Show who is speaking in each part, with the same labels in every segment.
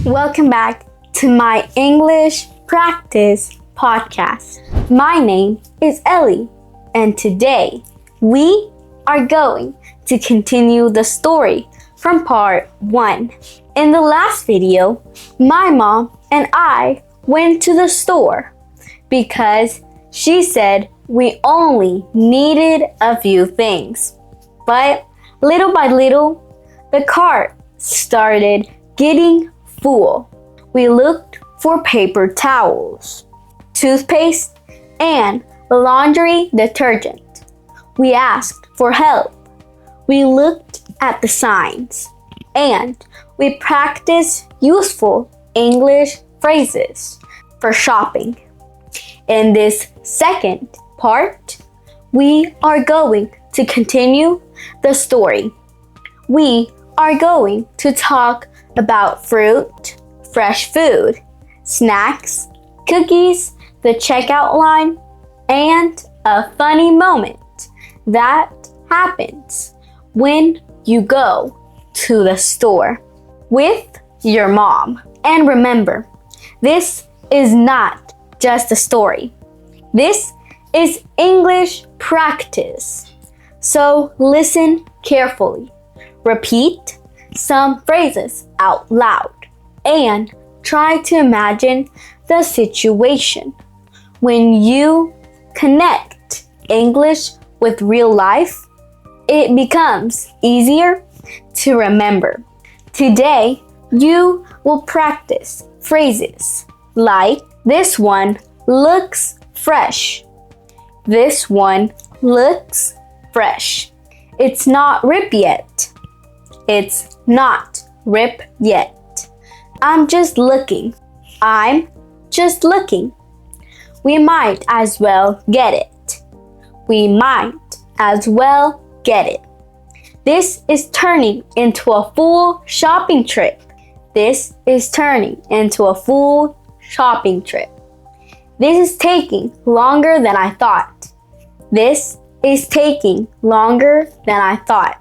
Speaker 1: Welcome back to my English practice podcast. My name is Ellie, and today we are going to continue the story from part 1. In the last video, my mom and I went to the store because she said we only needed a few things. But little by little, the cart started getting full. We looked for paper towels, toothpaste, and laundry detergent. We asked for help. We looked at the signs, and we practiced useful English phrases for shopping. In this second part, we are going to continue the story. We are going to talk about fruit, fresh food, snacks, cookies, the checkout line, and a funny moment that happens when you go to the store with your mom. And remember, this is not just a story. This is English practice. So listen carefully. Repeat some phrases out loud and try to imagine the situation. When you connect English with real life, it becomes easier to remember. Today, you will practice phrases like this one looks fresh. This one looks fresh. It's not ripe yet. It's not ripe yet. I'm just looking. I'm just looking. We might as well get it. We might as well get it. This is turning into a full shopping trip. This is turning into a full shopping trip. This is taking longer than I thought. This is taking longer than I thought.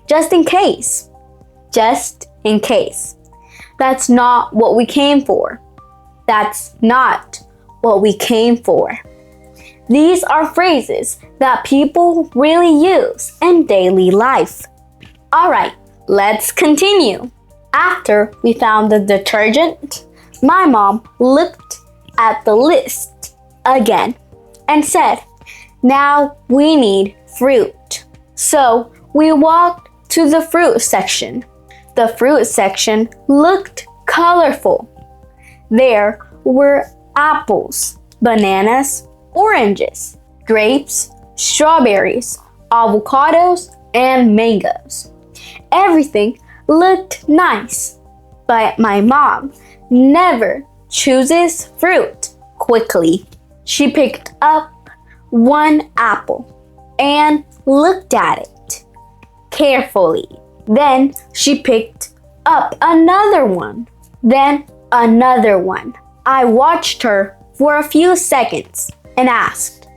Speaker 1: Just in case. Just in case. That's not what we came for. That's not what we came for. These are phrases that people really use in daily life. Alright, let's continue. After we found the detergent, my mom looked at the list again and said, "Now we need fruit." So we walked to the fruit section. The fruit section looked colorful. There were apples, bananas, oranges, grapes, strawberries, avocados, and mangoes. Everything looked nice, but my mom never chooses fruit quickly. She picked up one apple and looked at it carefully. Then she picked up another one, then another one. I watched her for a few seconds and asked,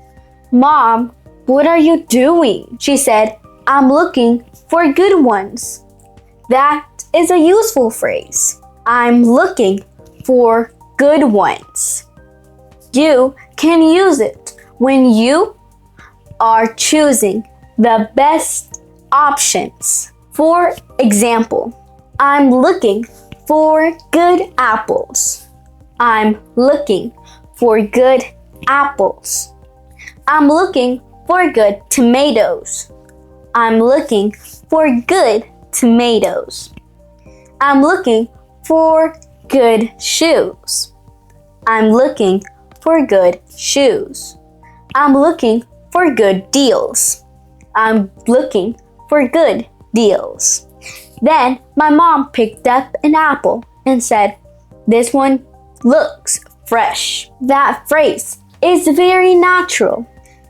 Speaker 1: "Mom, what are you doing?" She said, "I'm looking for good ones." That is a useful phrase. I'm looking for good ones. You can use it when you are choosing the best options. For example, I'm looking for good apples. I'm looking for good apples. I'm looking for good tomatoes. I'm looking for good tomatoes. I'm looking for good shoes. I'm looking for good shoes. I'm looking for good deals. I'm looking for good deals. Then my mom picked up an apple and said, "This one looks fresh." That phrase is very natural.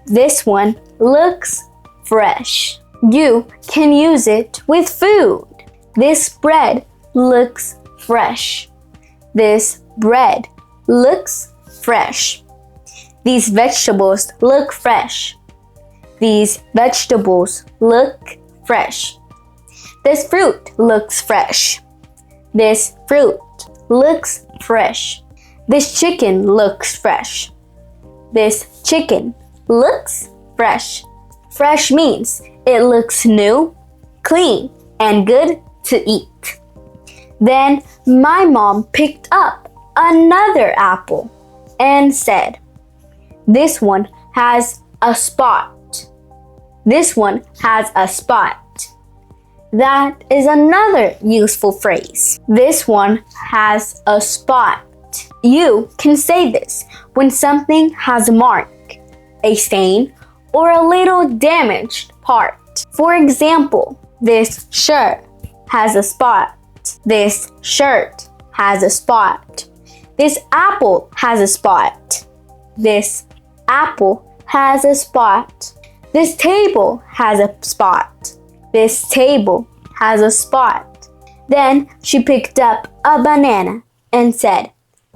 Speaker 1: This one looks fresh. You can use it with food. This bread looks fresh. This bread looks fresh. These vegetables look fresh. These vegetables look fresh. This fruit looks fresh. This fruit looks fresh. This chicken looks fresh. This chicken looks fresh. Fresh means it looks new, clean, and good to eat. Then my mom picked up another apple and said, "This one has a spot. This one has a spot." That is another useful phrase. This one has a spot. You can say this when something has a mark, a stain, or a little damaged part. For example, this shirt has a spot. This shirt has a spot. This apple has a spot. This apple has a spot. This table has a spot. This table has a spot. Then she picked up a banana and said,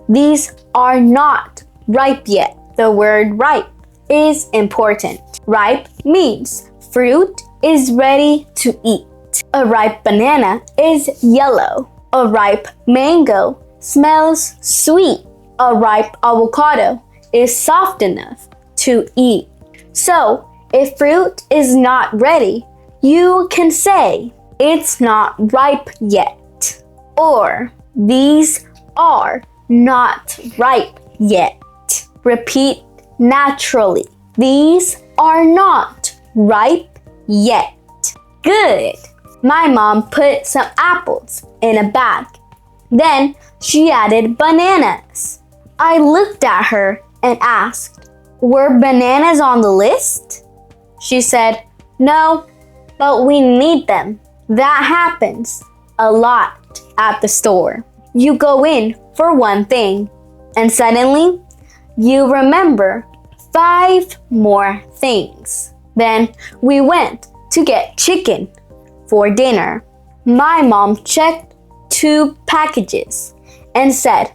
Speaker 1: "These are not ripe yet." The word ripe is important. Ripe means fruit is ready to eat. A ripe banana is yellow. A ripe mango smells sweet. A ripe avocado is soft enough to eat. So, if fruit is not ready, you can say, "It's not ripe yet," or "These are not ripe yet." Repeat naturally. These are not ripe yet. Good. My mom put some apples in a bag. Then she added bananas. I looked at her and asked, "Were bananas on the list?" She said, "No, but we need them." That happens a lot at the store. You go in for one thing, and suddenly you remember 5 more things. Then we went to get chicken for dinner. My mom checked 2 packages and said,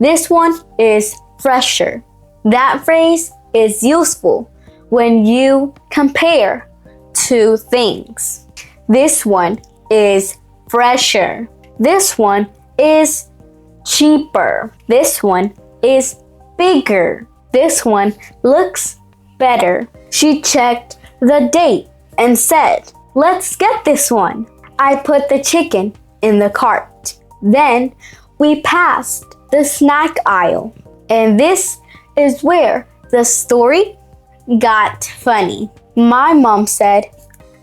Speaker 1: "This one is fresher." That phrase is useful when you compare 2 things. This one is fresher. This one is cheaper. This one is bigger. This one looks better. She checked the date and said, "Let's get this one." I put the chicken in the cart. Then we passed the snack aisle. And this is where the story got funny. My mom said,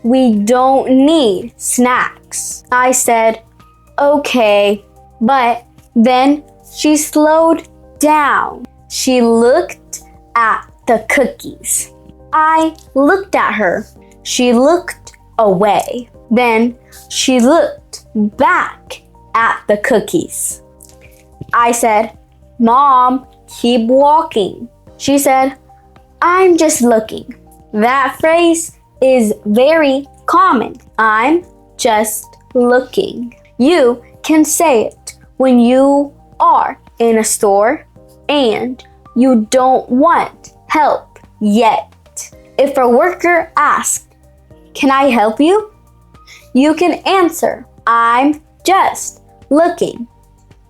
Speaker 1: "We don't need snacks." I said, "Okay," but then she slowed down. She looked at the cookies. I looked at her. She looked away. Then she looked back at the cookies. I said, "Mom, keep walking." She said, "I'm just looking." That phrase is very common. I'm just looking. You can say it when you are in a store and you don't want help yet. If a worker asks, "Can I help you?" you can answer, "I'm just looking."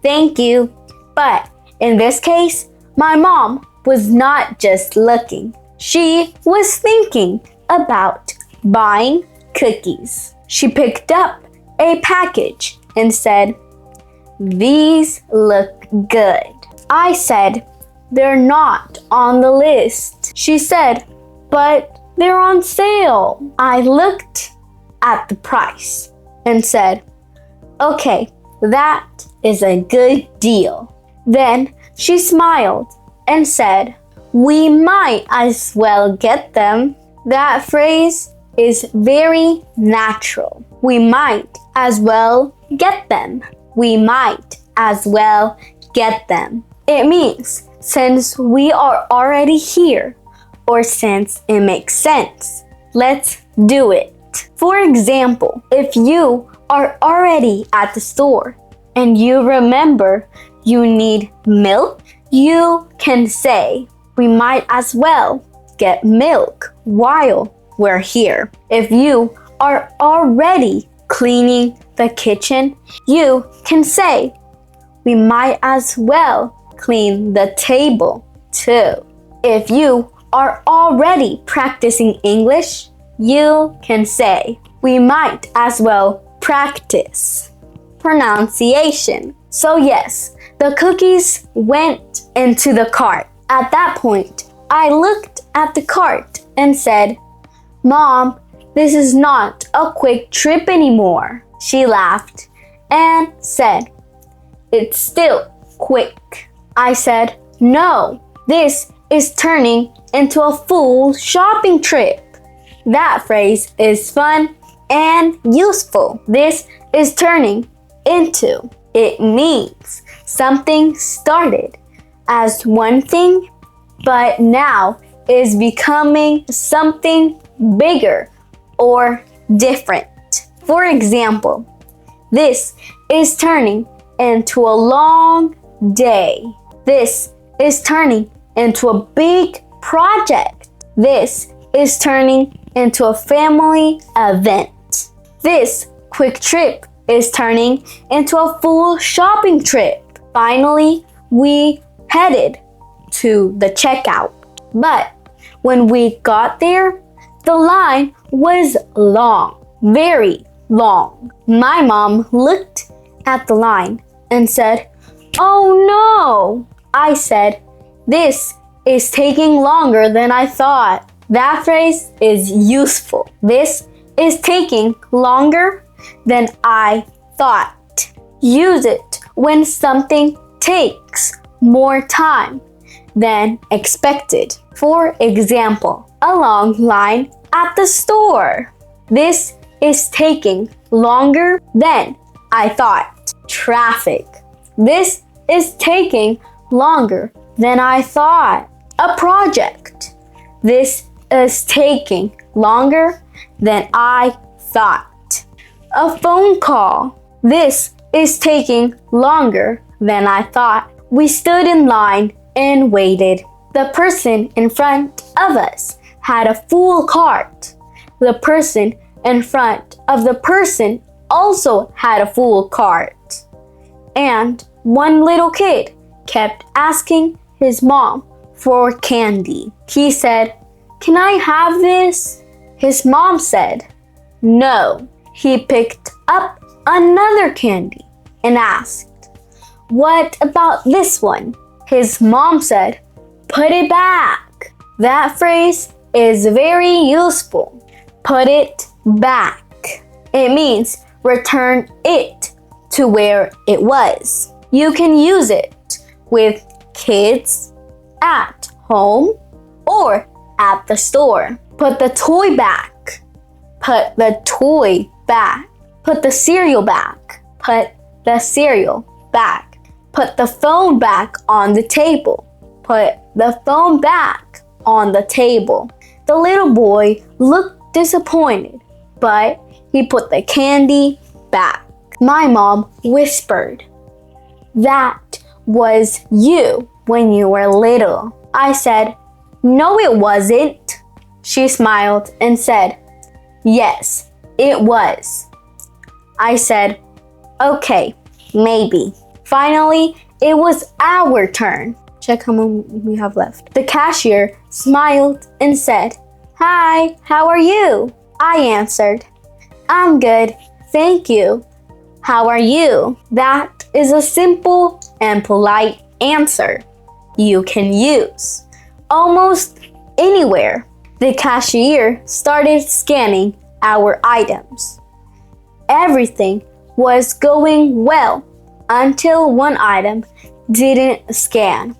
Speaker 1: Thank you. But in this case, my mom was not just looking. She was thinking about buying cookies. She picked up a package and said, "These look good." I said, "They're not on the list." She said, "But they're on sale." I looked at the price and said, "Okay, that is a good deal." Then she smiled and said, "We might as well get them." That phrase is very natural. We might as well get them. We might as well get them. It means since we are already here, or since it makes sense, let's do it. For example, if you are already at the store and you remember you need milk, you can say, "We might as well get milk while we're here." If you are already cleaning the kitchen, you can say, we might as well clean the table too. If you are already practicing English, you can say, we might as well practice pronunciation. So yes, the cookies went into the cart. At that point, I looked at the cart and said, Mom, this is not a quick trip anymore. She laughed and said, it's still quick. I said, no, this is turning into a full shopping trip. That phrase is fun and useful. This is turning into. It means something started as one thing, but now is becoming something bigger or different. For example, this is turning into a long day. This is turning into a big project. This is turning into a family event. This quick trip is turning into a full shopping trip. Finally, we headed to the checkout. But when we got there, the line was long, very long. My mom looked at the line and said, oh no! I said, this is taking longer than I thought. That phrase is useful. This is taking longer than I thought. Use it when something takes more time than expected. For example, a long line at the store. This is taking longer than I thought. Traffic. This is taking longer than I thought. A project. This is taking longer than I thought. A phone call. This is taking longer than I thought. We stood in line and waited. The person in front of us had a full cart. The person in front of the person also had a full cart. And one little kid kept asking his mom for candy. He said, can I have this? His mom said, no. He picked up another candy and asked, what about this one? His mom said, put it back. That phrase is very useful. Put it back. It means return it to where it was. You can use it with kids, at home, or at the store. Put the toy back. Put the toy back. Put the cereal back. Put the cereal back. Put the phone back on the table. Put the phone back on the table. The little boy looked disappointed, but he put the candy back. My mom whispered, that was you when you were little. I said, no, it wasn't. She smiled and said, yes, it was. I said, okay, maybe. Finally, it was our turn. Check how many we have left. The cashier smiled and said, hi, how are you? I answered, I'm good, thank you. How are you? That is a simple and polite answer you can use almost anywhere. The cashier started scanning our items. Everything was going well until one item didn't scan.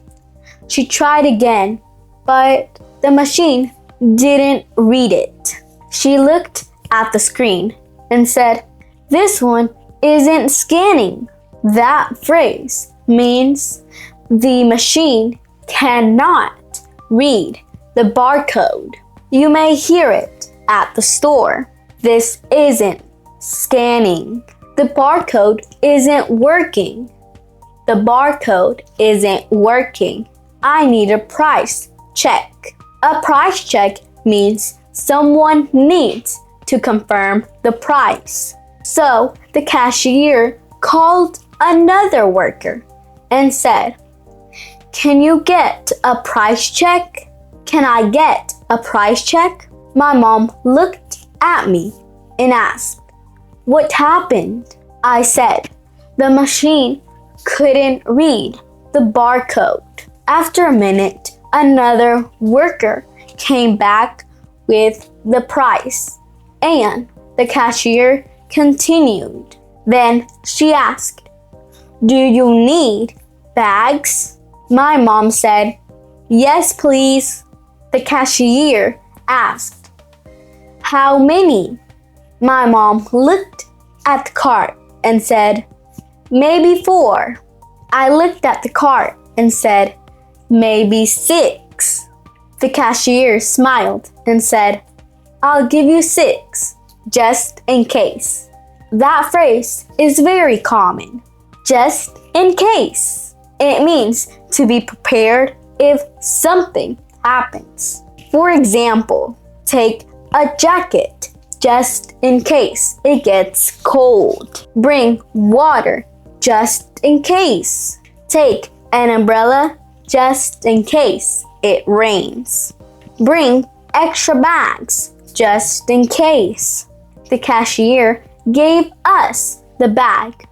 Speaker 1: She tried again, but the machine didn't read it. She looked at the screen and said, this one isn't scanning. That phrase means the machine cannot read the barcode. You may hear it at the store. This isn't scanning. The barcode isn't working. The barcode isn't working. I need a price check. A price check means someone needs to confirm the price. So the cashier called another worker and said, "Can you get a price check? Can I get a price check?" My mom looked at me and asked, "What happened?" I said, "The machine couldn't read the barcode." After a minute, another worker came back with the price, and the cashier continued. Then she asked, "Do you need bags?" My mom said, "Yes, please." The cashier asked, "How many?" My mom looked at the cart and said, "Maybe 4." I looked at the cart and said, "Maybe 6." The cashier smiled and said, "I'll give you 6, just in case." That phrase is very common. Just in case. It means to be prepared if something happens. For example, take a jacket just in case it gets cold. Bring water just in case. Take an umbrella just in case it rains. Bring extra bags just in case. The cashier gave us the bag.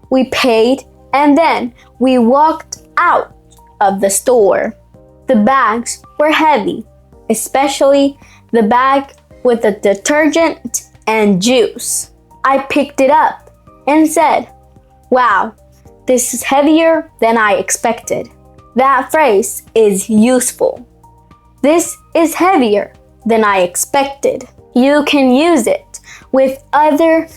Speaker 1: We paid and then we walked out of the store. The bags were heavy, especially the bag with the detergent and juice. I picked it up and said, "Wow, this is heavier than I expected." That phrase is useful. This is heavier than I expected. You can use it with other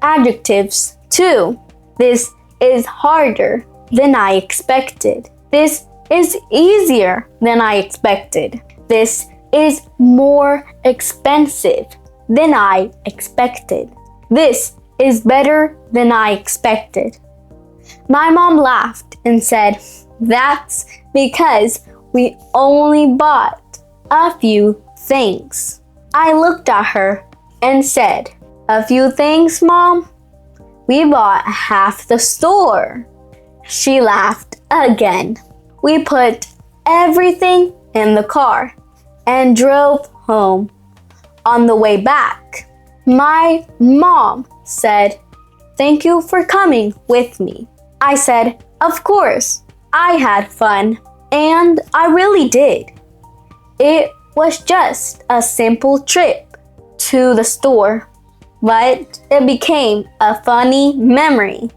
Speaker 1: adjectives too. This is harder than I expected. This is easier than I expected. This is more expensive than I expected. This is better than I expected. My mom laughed and said, "That's because we only bought a few things." I looked at her and said, "A few things, Mom? We bought half the store." She laughed again. We put everything in the car and drove home. On the way back, my mom said, "Thank you for coming with me." I said, "Of course, I had fun." And I really did. It was just a simple trip to the store, but it became a funny memory.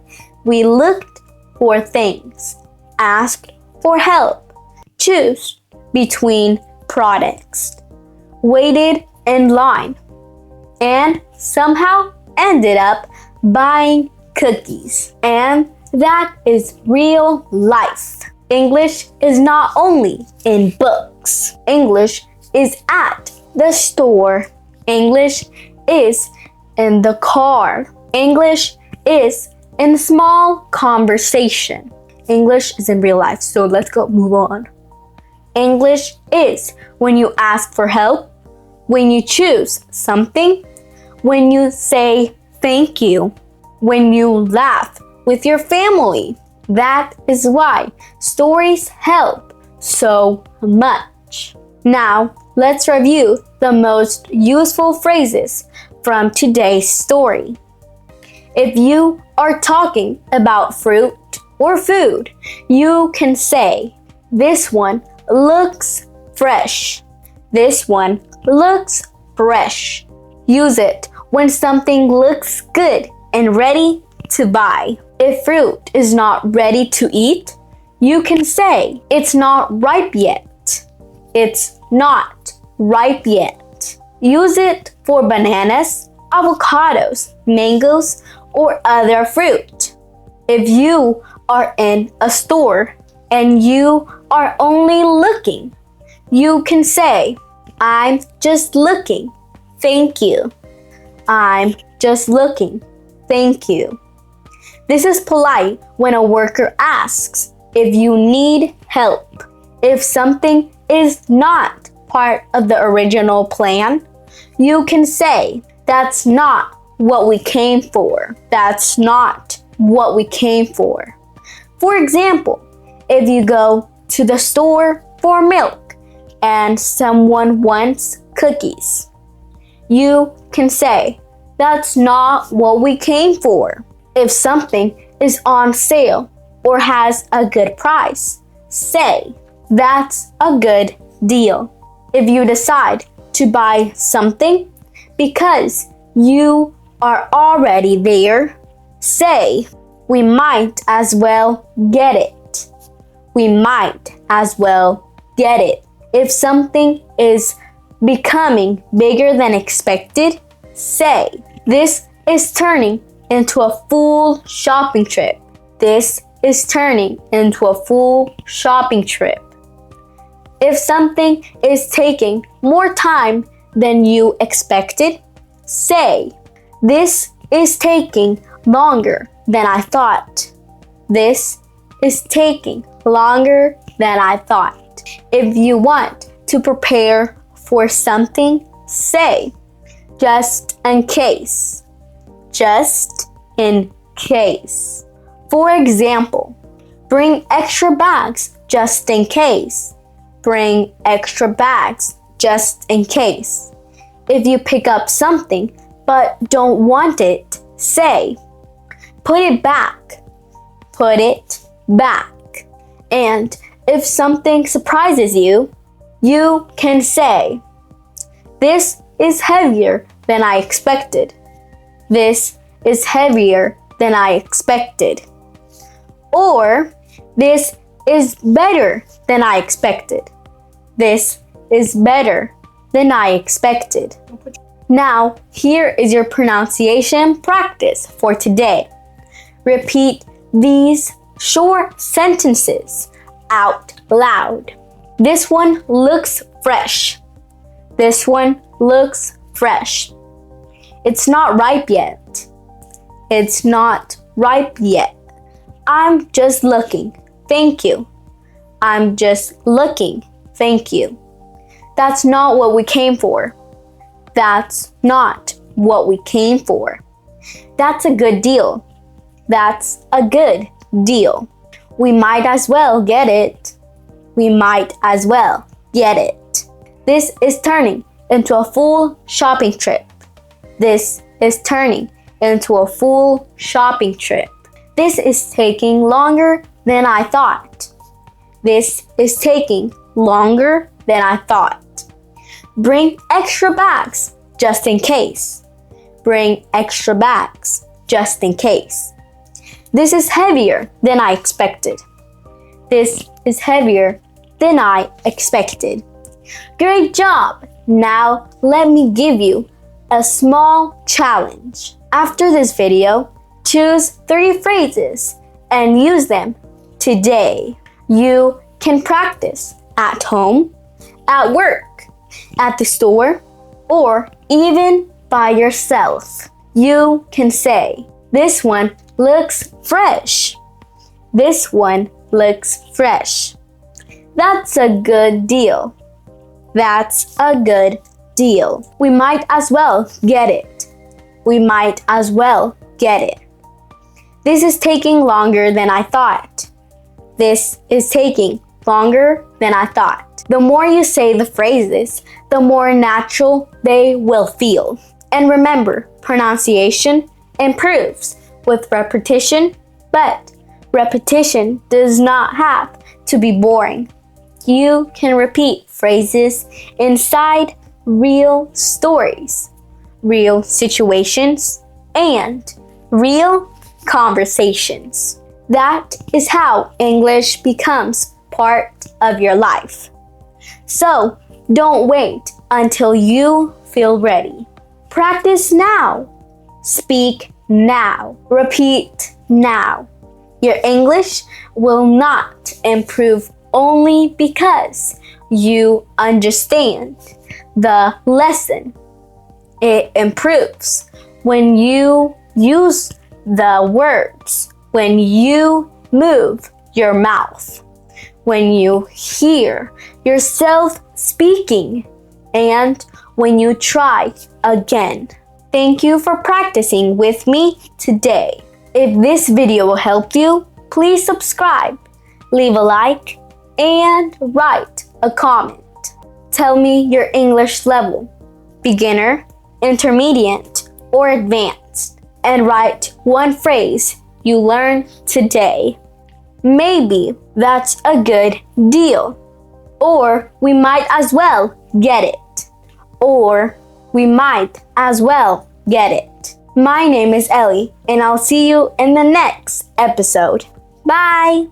Speaker 1: We looked for things, asked for help, chose between products, waited in line, and somehow ended up buying cookies. And that is real life. English is not only in books. English is at the store. English is in the car. English is in small conversation. English is in real life. So let's go move on. English is when you ask for help, when you choose something, when you say thank you, when you laugh with your family. That is why stories help so much. Now, let's review the most useful phrases from today's story. If you are talking about fruit or food, you can say, "This one looks fresh." This one looks fresh. Use it when something looks good and ready to buy. If fruit is not ready to eat, you can say, "It's not ripe yet." It's not ripe yet. Use it for bananas, avocados, mangoes, or other fruit. If you are in a store and you are only looking, you can say, "I'm just looking. Thank you." I'm just looking. Thank you. This is polite when a worker asks if you need help. If something is not part of the original plan, you can say, "That's not what we came for." That's not what we came for. For example, If you go to the store for milk and someone wants cookies, you can say, "That's not what we came for." If something is on sale or has a good price, say, "That's a good deal." If you decide to buy something because you are already there, say, "We might as well get it." We might as well get it. If something is becoming bigger than expected, say, "This is turning into a full shopping trip." This is turning into a full shopping trip. If something is taking more time than you expected, say, "This is taking longer than I thought." This is taking longer than I thought. If you want to prepare for something, say, "Just in case." Just in case. For example, bring extra bags just in case. Bring extra bags just in case. If you pick up something but don't want it, say, "Put it back." Put it back. And if something surprises you, you can say, "This is heavier than I expected." This is heavier than I expected. Or, "This is better than I expected." This is better than I expected. Now, here is your pronunciation practice for today. Repeat these short sentences out loud. This one looks fresh. This one looks fresh. It's not ripe yet. It's not ripe yet. I'm just looking. Thank you. I'm just looking. Thank you. That's not what we came for. That's not what we came for. That's a good deal. That's a good deal. We might as well get it. We might as well get it. This is turning into a full shopping trip. This is turning into a full shopping trip. This is taking longer than I thought. This is taking longer than I thought. Bring extra bags just in case. Bring extra bags just in case. This is heavier than I expected. This is heavier than I expected. Great job! Now let me give you a small challenge. After this video, choose 3 phrases and use them today. You can practice at home, at work, at the store, or even by yourself. You can say, "This one looks fresh." This one looks fresh. That's a good deal. That's a good deal. We might as well get it. We might as well get it. This is taking longer than I thought. This is taking longer than I thought. The more you say the phrases, the more natural they will feel. And remember, pronunciation improves with repetition, but repetition does not have to be boring. You can repeat phrases inside real stories, real situations, and real conversations. That is how English becomes part of your life. So don't wait until you feel ready. Practice now. Speak now. Repeat now. Your English will not improve only because you understand the lesson. It improves when you use the words, when you move your mouth, when you hear yourself speaking, and when you try again. Thank you for practicing with me today. If this video will help you, please subscribe leave a like, and write a comment. Tell me your English level, beginner, intermediate, or advanced, and write one phrase you learned today. Maybe that's a good deal. Or we might as well get it. Or we might as well get it. My name is Ellie, and I'll see you in the next episode. Bye!